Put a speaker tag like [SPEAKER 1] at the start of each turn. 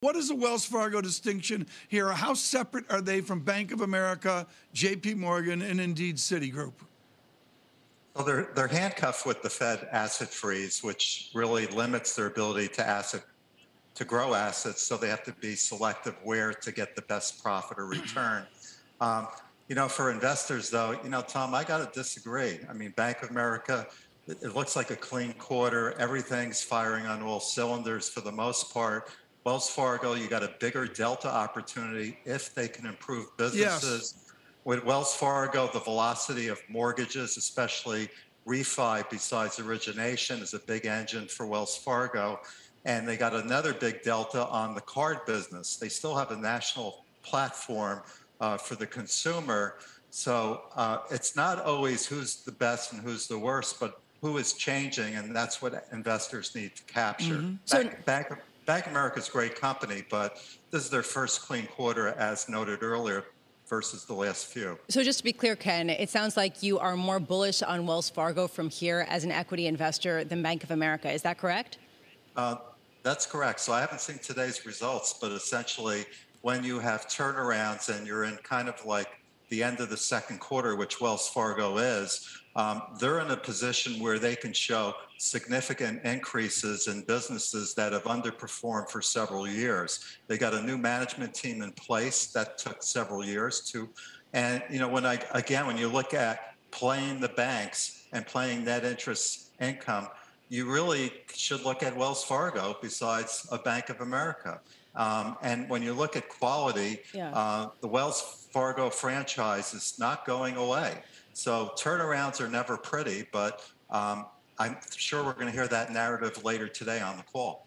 [SPEAKER 1] What is the Wells Fargo distinction here? How separate are they from Bank of America, J.P. Morgan, and indeed Citigroup?
[SPEAKER 2] Well, they're handcuffed with the Fed asset freeze, which really limits their ability to grow assets. So they have to be selective where to get the best profit or return. For investors, though, Tom, I got to disagree. I mean, Bank of America, it looks like a clean quarter. Everything's firing on all cylinders for the most part. Wells Fargo, you got a bigger delta opportunity if they can improve businesses. Yes. With Wells Fargo, the velocity of mortgages, especially refi besides origination, is a big engine for Wells Fargo. And they got another big delta on the card business. They still have a national platform for the consumer. So it's not always who's the best and who's the worst, but who is changing, and that's what investors need to capture. Mm-hmm. Bank of America's a great company, but this is their first clean quarter, as noted earlier, versus the last few.
[SPEAKER 3] So just to be clear, Ken, it sounds like you are more bullish on Wells Fargo from here as an equity investor than Bank of America. Is that correct?
[SPEAKER 2] That's correct. So I haven't seen today's results, but essentially when you have turnarounds and you're in kind of like the end of the second quarter, which Wells Fargo is, they're in a position where they can show significant increases in businesses that have underperformed for several years. They got a new management team in place that took several years to, and when you look at playing the banks and playing net interest income, you really should look at Wells Fargo besides a Bank of America. And when you look at quality, the Wells Fargo franchise is not going away. So turnarounds are never pretty, but I'm sure we're going to hear that narrative later today on the call.